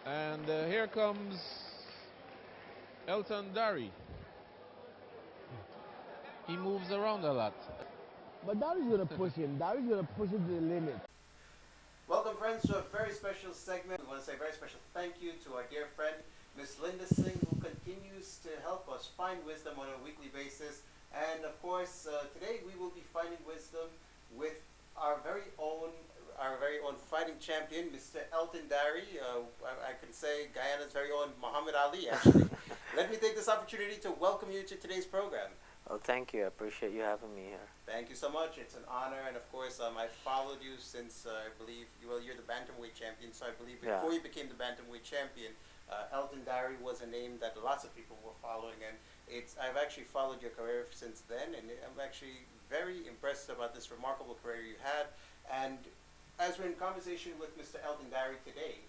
And here comes Elton Dharry. He moves around a lot. But Dharry's gonna push him. Dharry's gonna push him to the limit. Welcome, friends, to a very special segment. We want to say a very special thank you to our dear friend, Miss Linda Singh, who continues to help us find wisdom on a weekly basis. And of course, today we will be finding wisdom with our very own, fighting champion, Mr. Elton Dharry. I can say Guyana's very own Muhammad Ali. Actually, let me take this opportunity to welcome you to today's program. Well, thank you. I appreciate you having me here. Thank you so much. It's an honor, and of course, I've followed you since I believe you're the bantamweight champion. So I believe before you became the bantamweight champion, Elton Dharry was a name that lots of people were following, and I've actually followed your career since then, and I'm actually very impressed about this remarkable career you had. And as we're in conversation with Mr. Elton Dharry today,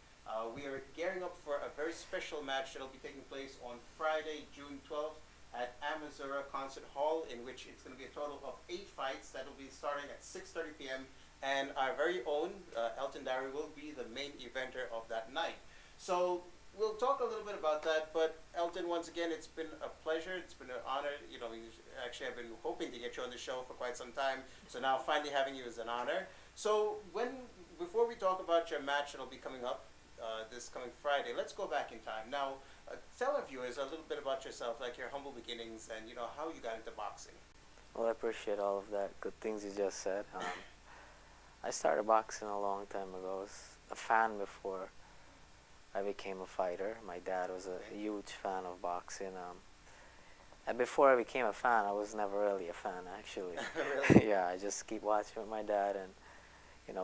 we are gearing up for a very special match that'll be taking place on Friday, June 12th. At Amazura Concert Hall, in which it's going to be a total of 8 fights that will be starting at 6:30 p.m. And our very own Elton Dharry will be the main eventer of that night. So we'll talk a little bit about that. But Elton, once again, it's been a pleasure. It's been an honor. Actually, I've been hoping to get you on the show for quite some time. So now finally having you is an honor. So before we talk about your match that'll be coming up this coming Friday, let's go back in time. Now, tell our viewers a little bit about yourself, like your humble beginnings and, how you got into boxing. Well, I appreciate all of that. Good things you just said. I started boxing a long time ago. I was a fan before I became a fighter. My dad was a huge fan of boxing. And before I became a fan, I was never really a fan, actually. Really? Yeah, I just keep watching with my dad and,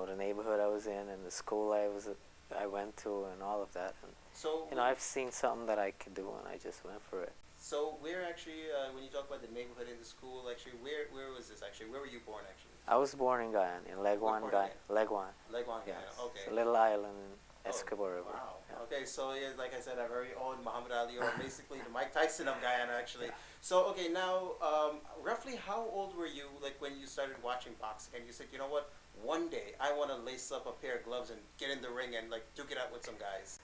the neighborhood I was in and the school I went to and all of that. And, So, I've seen something that I could do and I just went for it. so where actually, when you talk about the neighborhood in the school, actually, where was this actually? Where were you born actually? I was born in Guyana, in Legwan, What part of Legwan. Legwan, Yes, Guyana. Okay. it's a little island in Oh, Escobar River. Wow. Yeah. Okay, so yeah, like I said, our very own Muhammad Ali, or basically the Mike Tyson of Guyana, actually. So, okay, now, roughly how old were you, like, when you started watching boxing and you said, you know what, one day I want to lace up a pair of gloves and get in the ring and, like, duke it out with some guys?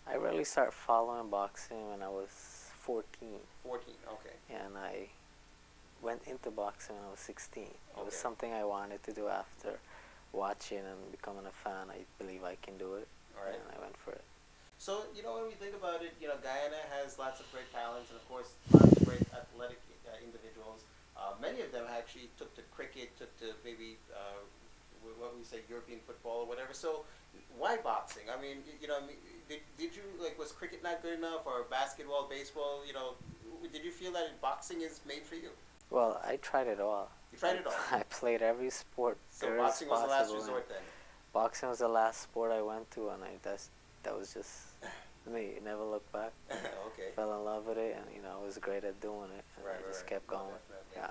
I really started following boxing when I was 14. 14, okay. And I went into boxing when I was 16. It was Okay. something I wanted to do after watching and becoming a fan. I believe I can do it. All right. And I went for it. So, when we think about it, Guyana has lots of great talents and, of course, lots of great athletic individuals. Many of them actually took to cricket, took to maybe what we say European football or whatever. So, why boxing? I mean, did you, like, was cricket not good enough, or basketball, baseball, did you feel that boxing is made for you? Well, I tried it all. You tried it all? I played every sport. So there is boxing was the last possible, and resort then? Boxing was the last sport I went to, and that was just me. Never looked back. Okay. Fell in love with it, and I was great at doing it, and Right, I just right. kept No, going. definitely. Yeah.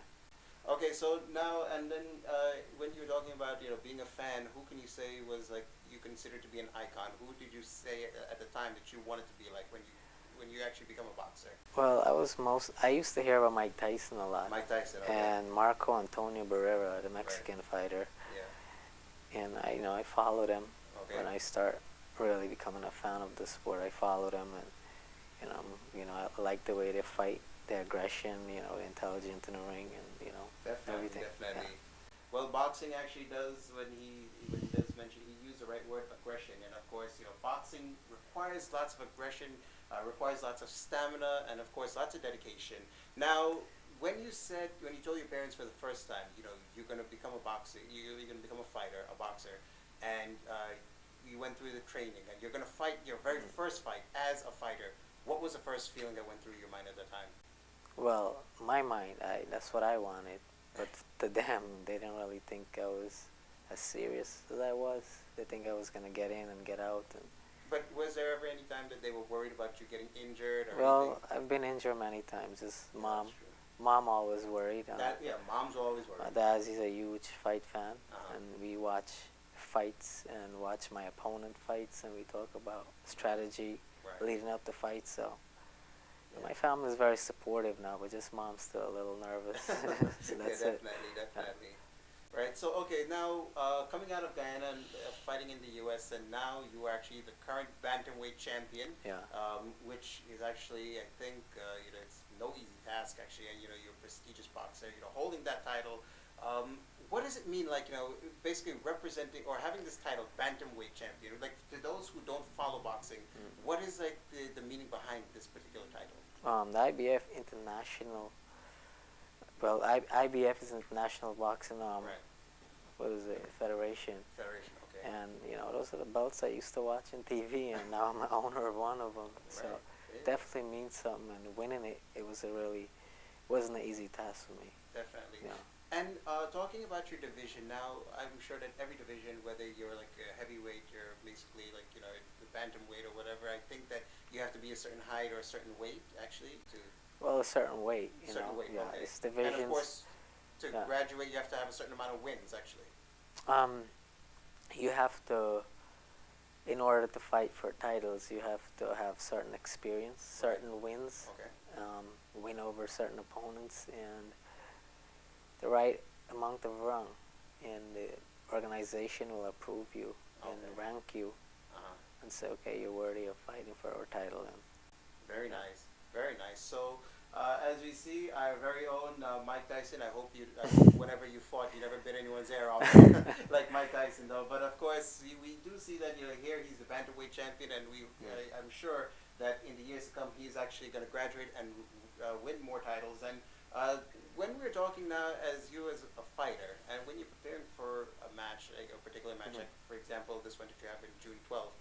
Okay, so now, and then when you were talking about being a fan, who can you say was, like, you considered to be an icon? Who did you say at the time that you wanted to be like when you actually become a boxer? Well, I used to hear about Mike Tyson a lot. Mike Tyson. Okay. And Marco Antonio Barrera, the Mexican fighter. Yeah. And I followed him Okay. when I start really becoming a fan of the sport. I followed him, and I like the way they fight, the aggression, the intelligence in the ring, and Definitely, everything. definitely. Well, boxing actually does, when he does mention, he used the right word, aggression, and of course, boxing requires lots of aggression, requires lots of stamina, and of course, lots of dedication. Now, when you told your parents for the first time, you're going to become a boxer, you're going to become a fighter, a boxer, and you went through the training, and you're going to fight your very first fight as a fighter, what was the first feeling that went through your mind at the time? Well, my mind, that's what I wanted. But to them, they didn't really think I was as serious as I was. They think I was going to get in and get out. But was there ever any time that they were worried about you getting injured or Well, anything? I've been injured many times. Just Yeah, mom. that's true. Mom always worried. Mom's always My worried. dad, he's a huge fight fan, Uh-huh. and we watch fights and watch my opponent fights, and we talk about strategy Right. leading up to fights. So Yeah. my family is very supportive now, but just mom's still a little nervous. So that's Yeah, it. definitely. Right. So okay, now coming out of Guyana and fighting in the U.S. and now you are actually the current bantamweight champion. Yeah. Which is actually, I think, it's no easy task actually, and you're a prestigious boxer. Holding that title. What does it mean, like basically representing or having this title, bantamweight champion? Like to those who don't follow boxing, what is like the meaning behind this particular title? The IBF International. Well, IBF is International Boxing. Right. What is it? Federation. Federation. Okay. And those are the belts I used to watch on TV, and now I'm the owner of one of them. So Right. it definitely means something. And winning it wasn't an easy task for me. Definitely. Yeah. And talking about your division now, I'm sure that every division, whether you're like a heavyweight, you're basically like the bantamweight or whatever. I think that you have to be a certain height or a certain weight actually to. Well, a certain weight, certain weight. Yeah, Okay. it's divisions. And of course, to Yeah. graduate, you have to have a certain amount of wins actually. You have to, in order to fight for titles, you have to have certain experience, certain wins, Okay. win over certain opponents, and the right amount of run, and the organization will approve you and Okay. rank you and say, okay, you're worthy of fighting for our title. And Very nice. Very nice. So, as we see, our very own Mike Tyson. I hope whenever you fought, you never bit anyone's ear off, like Mike Tyson, though. But of course, we do see that here he's the bantamweight champion, and I'm sure that in the years to come, he's actually going to graduate and win more titles. And when we're talking now, as you as a fighter, and when you're preparing for a match, like a particular match, like for example, this one that you have in June 12th,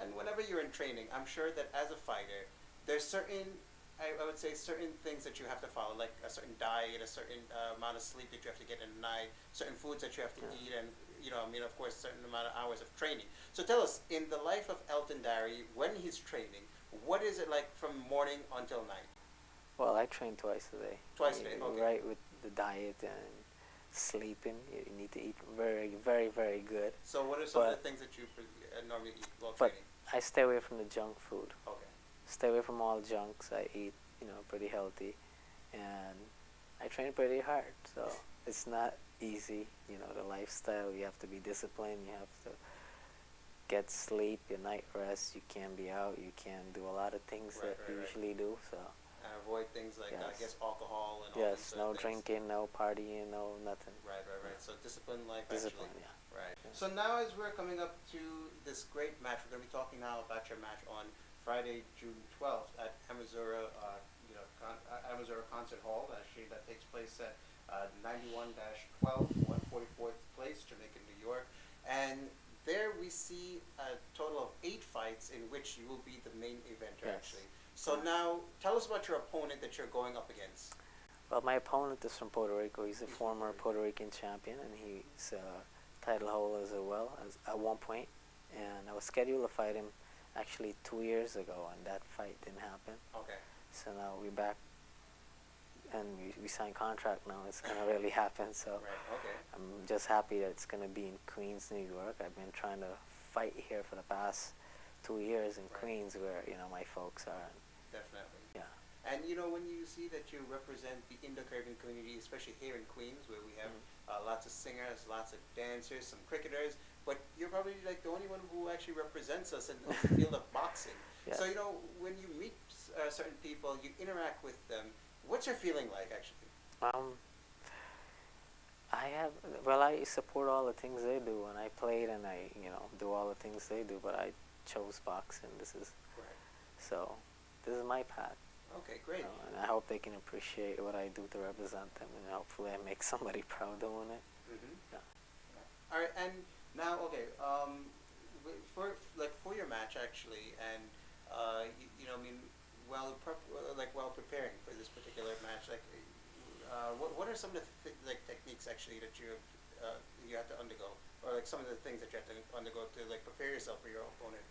and whenever you're in training, I'm sure that as a fighter, there's certain, I would say, certain things that you have to follow, like a certain diet, a certain amount of sleep that you have to get in the night, certain foods that you have to eat, and of course, certain amount of hours of training. So tell us, in the life of Elton Dharry, when he's training, what is it like from morning until night? well, I train twice a day. Twice a day, okay. Right, with the diet and sleeping, you need to eat very, very, very good. So what are some of the things that you normally eat while But training? I stay away from the junk food. Okay. Stay away from all junks. I eat, pretty healthy, and I train pretty hard. So it's not easy, the lifestyle. You have to be disciplined. You have to get sleep, your night rest. You can't be out. You can't do a lot of things that you usually do. So. And avoid things like, I guess, alcohol and all Yes, these no things. drinking, no partying, no nothing. Right. So disciplined life, Discipline, actually. yeah. Right. So now as we're coming up to this great match, we're going to be talking now about your match on Friday, June 12th at Amazura, Amazura Concert Hall. Actually, that takes place at 91-12, 144th Place, Jamaica, New York. And there we see a total of 8 fights in which you will be the main eventer, actually. So now, tell us about your opponent that you're going up against. Well, my opponent is from Puerto Rico. He's a former Puerto Rican champion, and he's a title holder as well at one point. And I was scheduled to fight him actually 2 years ago, and that fight didn't happen. Okay. So now we're back, and we signed contract now. It's gonna really happen. So Okay. I'm just happy that it's gonna be in Queens, New York. I've been trying to fight here for the past 2 years in Queens, where my folks are. Definitely. Yeah. And when you see that you represent the Indo-Caribbean community, especially here in Queens, where we have lots of singers, lots of dancers, some cricketers, but you're probably like the only one who actually represents us in the field of boxing. Yes. So when you meet certain people, you interact with them. What's your feeling like, actually? I support all the things they do, and I played and I do all the things they do, but I chose boxing. This is my path. Okay, great. And I hope they can appreciate what I do to represent them, and hopefully I make somebody proud doing it. Yeah. All right, and now, okay, for your match actually, and while preparing for this particular match, what are some of the techniques actually that you have to undergo, or like some of the things that you have to undergo to prepare yourself for your opponent?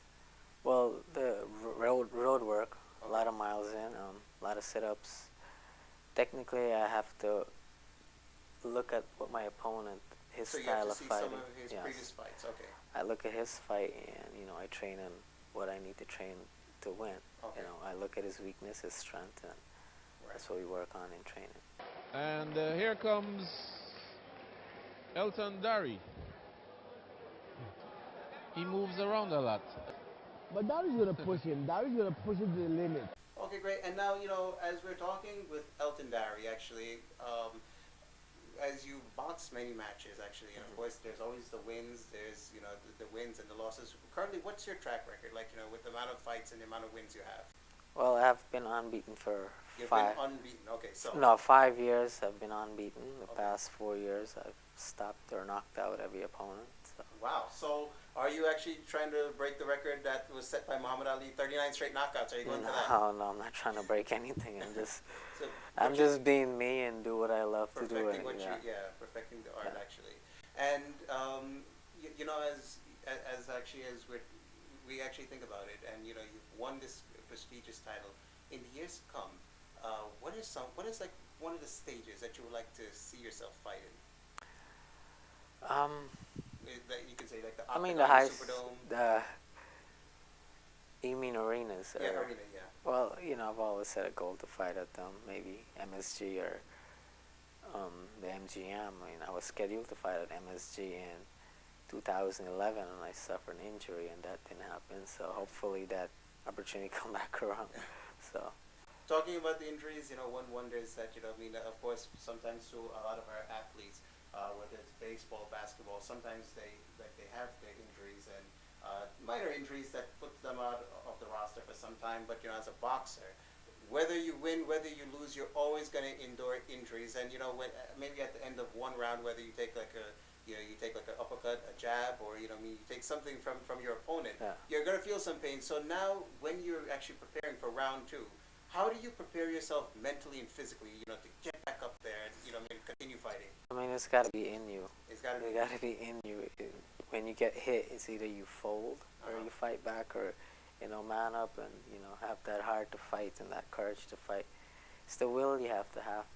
Well, the road work, a lot of miles in, a lot of sit-ups. Technically, I have to look at what my opponent, his style of fighting. So you have to see some of his previous fights, okay. I look at his fight, and I train on what I need to train to win. Okay. I look at his weakness, his strength, and that's what we work on in training. And here comes Elton Dharry. He moves around a lot. But Dharry's going to push him. Dharry's going to push him to the limit. Okay, great. And now, as we're talking with Elton Dharry, actually, as you box many matches, actually, and of course, there's always the wins, there's, the wins and the losses. Currently, what's your track record, like, with the amount of fights and the amount of wins you have? Well, I've been unbeaten for You've five. been unbeaten, okay, so. No, 5 years I've been unbeaten. The past 4 years I've stopped or knocked out every opponent. So. Wow, so are you actually trying to break the record that was set by Muhammad Ali, 39 straight knockouts? Are you going to that? No, I'm not trying to break anything. I'm just being me and do what I love to do. Perfecting the art, actually. And, as we actually think about it, and, you've won this prestigious title. In the years to come, what is like one of the stages that you would like to see yourself fight in? That you can say like the Octagon, the high, Superdome. You mean arenas? Yeah, arena, yeah. Well, I've always set a goal to fight at maybe MSG or the MGM. I was scheduled to fight at MSG in 2011, and I suffered an injury, and that didn't happen. So hopefully that opportunity come back around. So. Talking about the injuries, one wonders that, of course, sometimes to a lot of our athletes, whether it's baseball, basketball, sometimes they have their injuries and minor injuries that put them out of the roster for some time. But, as a boxer, whether you win, whether you lose, you're always going to endure injuries. And, when, maybe at the end of one round, whether you take like an uppercut, a jab, or, you take something from your opponent, you're going to feel some pain. So now when you're actually preparing for round 2, how do you prepare yourself mentally and physically, to get back up there and, continue fighting? It's got to be in you. It's got to be in you. When you get hit, it's either you fold or you fight back, or, man up and, have that heart to fight and that courage to fight. It's the will you have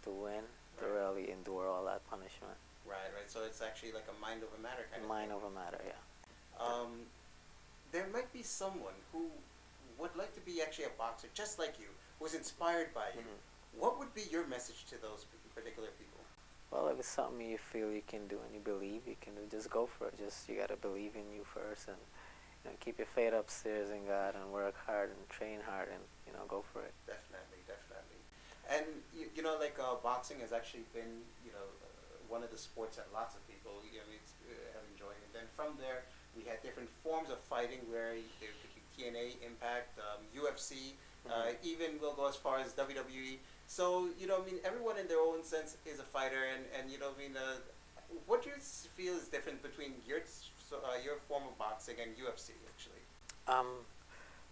to win to really endure all that punishment. Right. So it's actually like a mind over matter kind of thing. Mind over matter, yeah. There might be someone who would like to be actually a boxer, just like you, was inspired by you. What would be your message to those particular people? Well, if it's something you feel you can do and you believe you can do, just go for it. You got to believe in you first, and keep your faith upstairs in God and work hard and train hard and go for it. Definitely. And boxing has actually been one of the sports that lots of people have enjoyed. And then from there we had different forms of fighting where there could be TNA, Impact, UFC. Even we'll go as far as WWE. So, everyone in their own sense is a fighter, and what do you feel is different between your form of boxing and UFC, actually?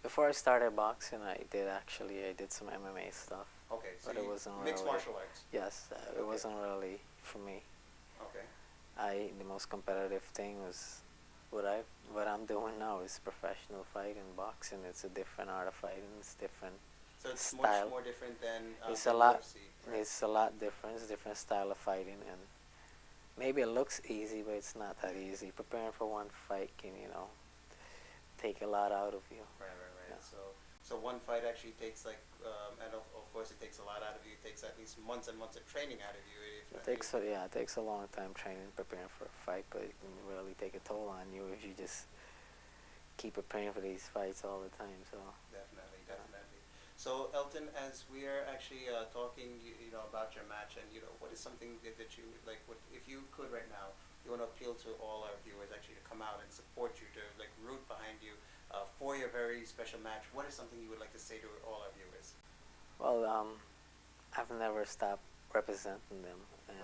Before I started boxing, I did some MMA stuff. Okay, so but it wasn't mixed really, martial arts. Yes, it wasn't really for me. Okay. The most competitive thing was what I'm doing now is professional fighting. Boxing, it's a different art of fighting. It's different. So it's style. Much more different than it's the a lot. UFC, right? It's a lot different. It's a different style of fighting, and maybe it looks easy, but it's not that easy. Preparing for one fight can take a lot out of you. Right. Yeah. So one fight actually takes and of course it takes a lot out of you. It takes at least months and months of training out of you. It takes a long time training, preparing for a fight, but it can really take a toll on you if you just keep preparing for these fights all the time. So definitely. So Elton, as we are actually talking, about your match, and what is something that you like? What if you could right now? You want to appeal to all our viewers actually to come out and support you, to root behind you for your very special match. What is something you would like to say to all our viewers? Well, I've never stopped representing them, and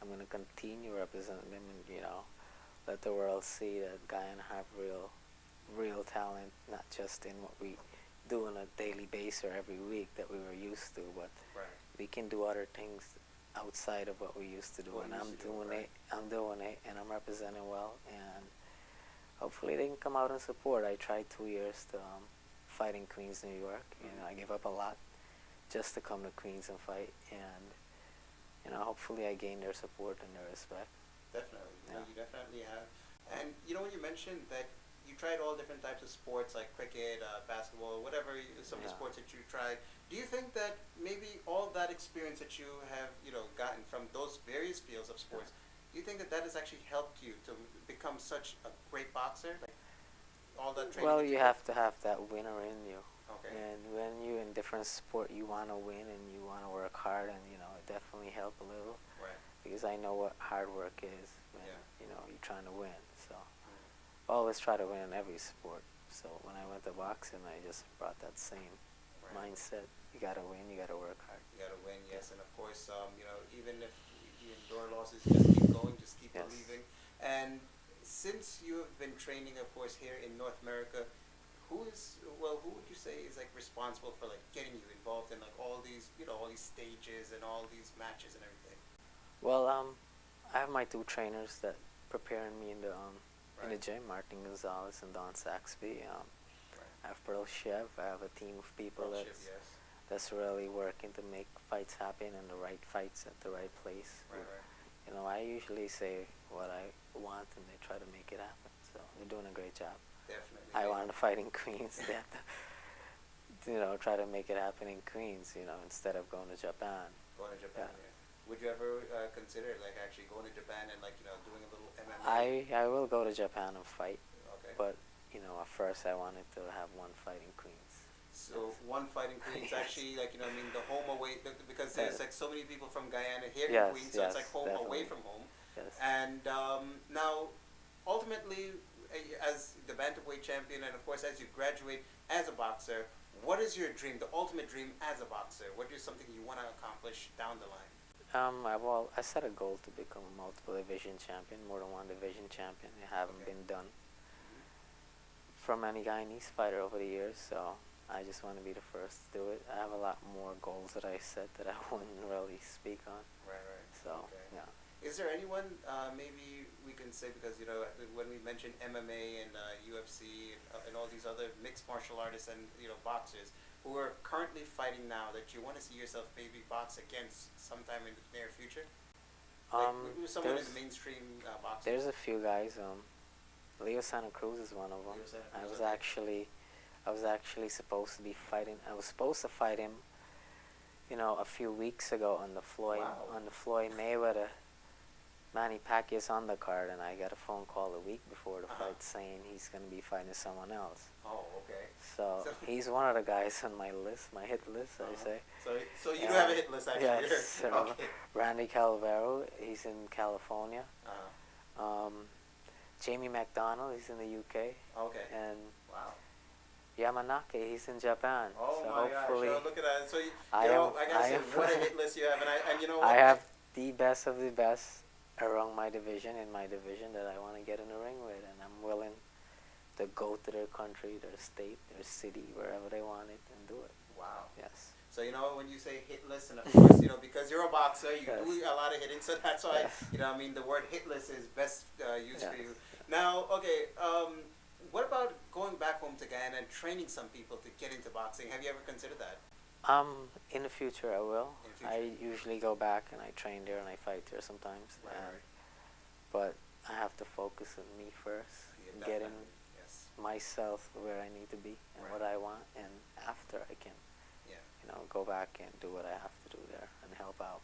I'm going to continue representing them, and let the world see that Guyana have real talent, not just in what we do on a daily basis or every week that we were used to, but we can do other things outside of what we used to do, and I'm doing it, and I'm representing well, and hopefully they can come out and support. I tried 2 years to fight in Queens, New York, I gave up a lot just to come to Queens and fight, and hopefully I gain their support and their respect. Definitely, yeah. You definitely have. And when you mentioned that you tried all different types of sports like cricket, basketball, whatever, some of the sports that you tried, do you think that maybe all that experience that you have, gotten from those various fields of sports, do you think that that has actually helped you to become such a great boxer? Like all that training. Well, that you did? have to have that winner in you. Okay. And when you in different sport, you want to win and you want to work hard, and you know it definitely help a little. Right. Because I know what hard work is when Yeah. you know you're trying to win. So always try to win in every sport. So when I went to boxing, I just brought that same mindset. You gotta win. You gotta work hard. You gotta win, yes, and of course, you know, even if you endure losses, just keep going, just keep Yes. believing. And since you have been training, of course, here in North America, who would you say is like responsible for like getting you involved in like all these, you know, all these stages and all these matches and everything? Well, I have my two trainers that preparing me in the Right. gym, Martin Gonzalez and Don Saxby. Right. I have Pearl Shev. I have a team of people Pearl that's Shiv, yes. that's really working to make fights happen and the right fights at the right place. Right, right. You know, I usually say what I want and they try to make it happen. So they're doing a great job. Definitely. I want to fight in Queens. They have to, you know, try to make it happen in Queens, you know, instead of going to Japan. Going to Japan, Yeah. yeah. Would you ever consider like actually going to Japan and like, you know, doing a little MMA? I will go to Japan and fight, Okay. but, you know, at first I wanted to have one fight in Queens. So one fight in Queens, Yes. actually, like, you know, I mean, the home away, because there's like so many people from Guyana here Yes, in Queens, so it's yes, like home away definitely. from home. Yes. And now, ultimately, as the bantamweight champion, and of course, as you graduate as a boxer, what is your dream, the ultimate dream as a boxer? What is something you want to accomplish down the line? I set a goal to become a multiple division champion, more than one division champion. It haven't Okay. been done from any Guyanese fighter over the years, so I just want to be the first to do it. I have a lot more goals that I set that I wouldn't really speak on. Right, right. So, Okay. yeah. Is there anyone, maybe we can say, because, you know, when we mentioned MMA and UFC and all these other mixed martial artists and, you know, boxers who are currently fighting now that you want to see yourself maybe box against sometime in the near future? Like, who's someone in the mainstream boxing? There's a few guys. Leo Santa Cruz is one of them. Leo Santa I Cruz, was okay. actually supposed to be fighting. I was supposed to fight him, you know, a few weeks ago on the Floyd Mayweather Manny Pacquiao's undercard, and I got a phone call a week before the fight saying he's going to be fighting someone else. Oh, okay. So he's one of the guys on my list, my hit list, I say. So you do have a hit list, actually. Yes. Okay. Randy Calvero, he's in California. Jamie McDonald, he's in the UK. Okay. And Wow. Yamanake, he's in Japan. Oh so my gosh! hopefully Oh, look at that. So I gotta say, am- what a hit list you have, and you know what? I have the best of the best around my division, in my division, that I want to get in the ring with, and I'm willing to go to their country, their state, their city, wherever they want it, and do it. Wow. Yes. So you know when you say hit list, and of course you know because you're a boxer, you Yes. do a lot of hitting, so that's why Yes. you know I mean the word hit list is best used for Yes. you. Now, okay, what about going back home to Guyana and training some people to get into boxing? Have you ever considered that? In the future I will. In the future. I usually go back and I train there and I fight there sometimes. Right, and, right. But I have to focus on me first, Yeah, getting definitely. Yes. myself where I need to be and Right. what I want, and after I can, Yeah. you know, go back and do what I have to do there and help out.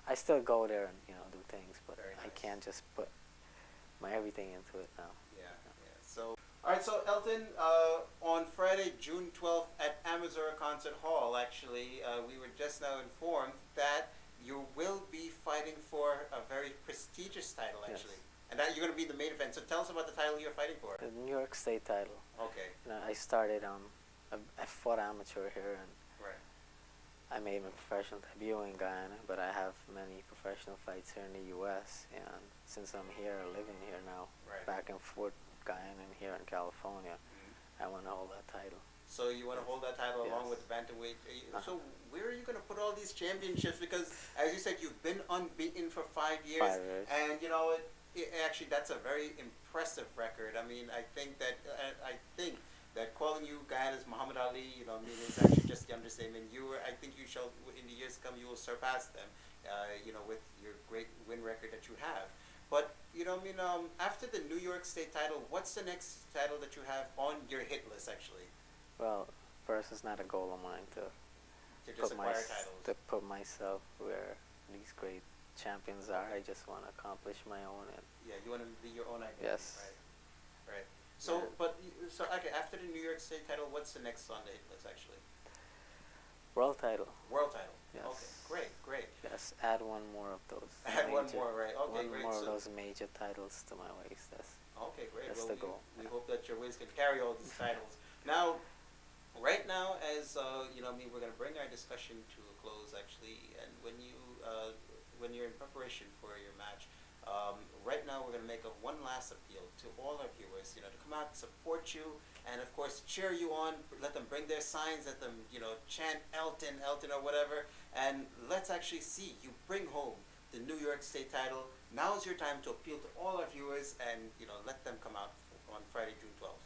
I still go there and, you know, do things, but Very I nice. can't just put my everything into it now. Yeah, yeah. So, all right. So, Elton, on Friday, June 12th, at Amazura Concert Hall, actually, we were just now informed that you will be fighting for a very prestigious title, Yes. actually, and that you're going to be in the main event. So, tell us about the title you're fighting for. The New York State title. Okay. You know, I started, I fought amateur here, and Right. I made my professional debut in Guyana, but I have many professional fights here in the U.S., and since I'm here, living here now, Right. back and forth, Guyana and here in California, Mhm. I want to hold that title. So you want to hold that title along Yes. with the bantamweight. So where are you going to put all these championships? Because as you said, you've been unbeaten for 5 years, 5 years. and you know actually that's a very impressive record. I mean, I think that calling you Guyana's Muhammad Ali, you know, I mean, it's actually just the understatement. I think you shall in the years to come you will surpass them, you know, with your great win record that you have. But you know, I mean, after the New York State title, what's the next title that you have on your hit list actually? Well, first, it's not a goal of mine to To just acquire titles. to put myself where these great champions are. I just want to accomplish my own. And Yeah, you want to be your own identity. yes. Right. Right. So, Yeah. so okay. After the New York State title, what's the next on the hit list actually? World title. World title. Yes. Okay. Great. Great. Yes. Add one more of those. Add one more, right? Okay. One Great. more of So, those major titles to my waist. okay. Great. That's Well, the goal. we hope that your waist can carry all these titles. Now, right now, as you know, we're going to bring our discussion to a close actually, and when you're in preparation for your match. Right now, we're going to make one last appeal to all our viewers, to come out, support you, and of course, cheer you on. Let them bring their signs, let them, chant Elton, Elton, or whatever, and let's actually see you bring home the New York State title. Now's your time to appeal to all our viewers, and let them come out on Friday, June 12th.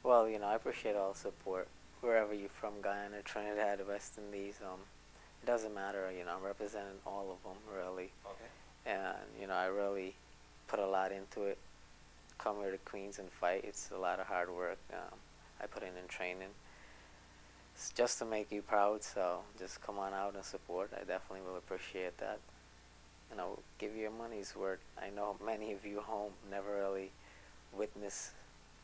Well, I appreciate all the support wherever you're from, Guyana, Trinidad, West Indies. It doesn't matter. I'm representing all of them really. Okay. And I really put a lot into it. Come here to Queens and fight. It's a lot of hard work. I put in training. It's just to make you proud. So just come on out and support. I definitely will appreciate that. Give you your money's worth. I know many of you home never really witness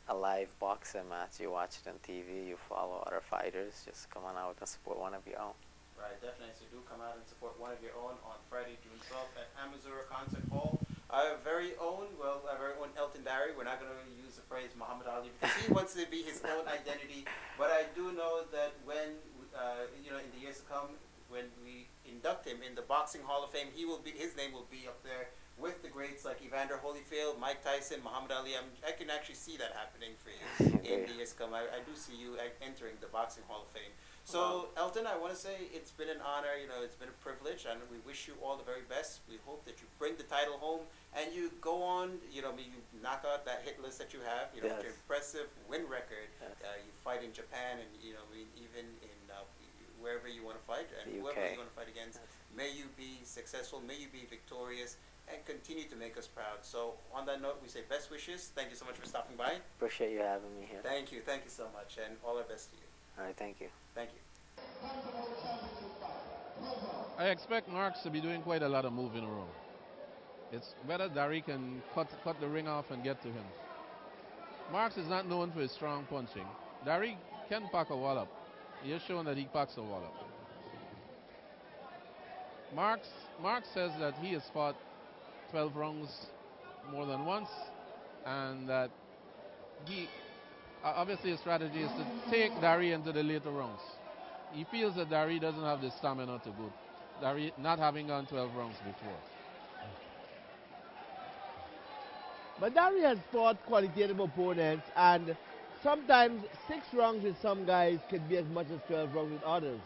a live boxing match. You watch it on TV. You follow other fighters. Just come on out and support one of your own. Right, definitely. So do come out and support one of your own on Friday, June 12th at Amazura Concert Hall. Our very own Elton Dharry. We're not going to use the phrase Muhammad Ali because he wants to be his own identity. But I do know that when, in the years to come, when we induct him in the Boxing Hall of Fame, his name will be up there with the greats like Evander Holyfield, Mike Tyson, Muhammad Ali. I can actually see that happening for you in the years to come. I do see you entering the Boxing Hall of Fame. So, Elton, I want to say it's been an honor, it's been a privilege, and we wish you all the very best. We hope that you bring the title home, and you go on, you knock out that hit list that you have, with your impressive win record. Yes. You fight in Japan, and, even in wherever you want to fight, and whoever you want to fight against. Yes. May you be successful, may you be victorious, and continue to make us proud. So, on that note, we say best wishes. Thank you so much for stopping by. Appreciate you having me here. Thank you so much, and all our best to you. All right, thank you. Thank you. I expect Marks to be doing quite a lot of moving around. It's whether Dharry can cut the ring off and get to him. Marks is not known for his strong punching. Dharry can pack a wallop. He has shown that he packs a wallop. Marks says that he has fought 12 rounds more than once, and that obviously his strategy is to take Dharry into the later rounds. He feels that Dharry doesn't have the stamina to go. Dharry not having gone 12 rounds before. But Dharry has fought qualitative opponents, and sometimes 6 rounds with some guys could be as much as 12 rounds with others.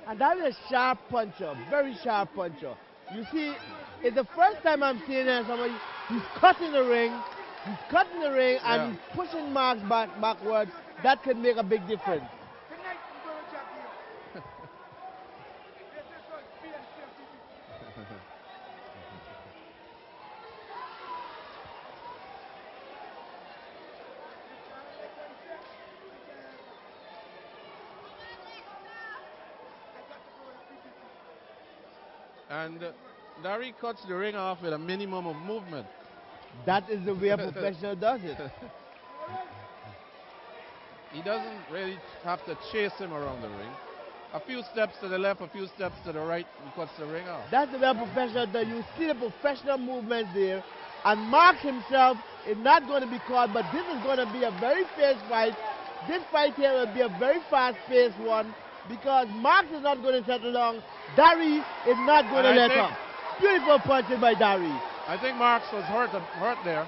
And Dharry is a sharp puncher, very sharp puncher. You see, it's the first time I'm seeing somebody, he's cutting the ring, and he's pushing Marks backwards. That could make a big difference. And Dharry cuts the ring off with a minimum of movement. That is the way a professional does it. He doesn't really have to chase him around the ring. A few steps to the left, a few steps to the right, he cuts the ring off. That's the way a professional does. You see the professional movement there. And Marks himself is not going to be caught, but this is going to be a very fierce fight. This fight here will be a very fast-paced one because Marks is not going to settle long. Dharry is not going to let up. Beautiful punches by Dharry. I think Marks was hurt there.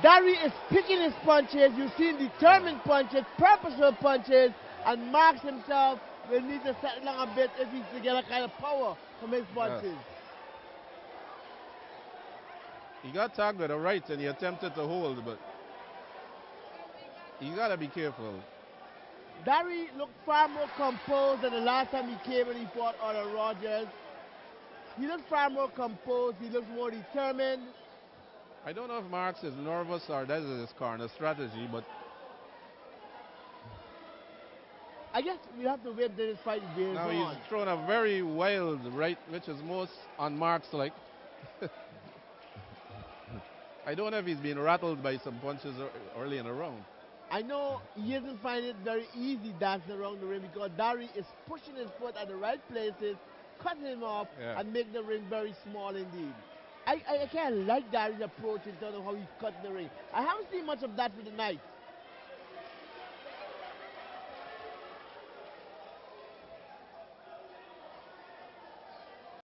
Dharry is picking his punches. You see determined punches, purposeful punches, and Marks himself will need to settle down a bit if he's to get a kind of power from his punches. Yes. He got tagged with a right and he attempted to hold, but you gotta be careful. Dharry looked far more composed than the last time he came and he fought Otto Rogers. He looks far more composed. He looks more determined. I don't know if Marks is nervous or that is his corner strategy, but I guess we have to wait until this fight goes Now on. he's thrown a very wild right, which is most on Marks like. I don't know if he's been rattled by some punches early in the round. I know he doesn't find it very easy dancing around the ring because Dharry is pushing his foot at the right places, cutting him off, and making the ring very small indeed. I kind of like Dharry's approach in terms of how he cut the ring. I haven't seen much of that for the night.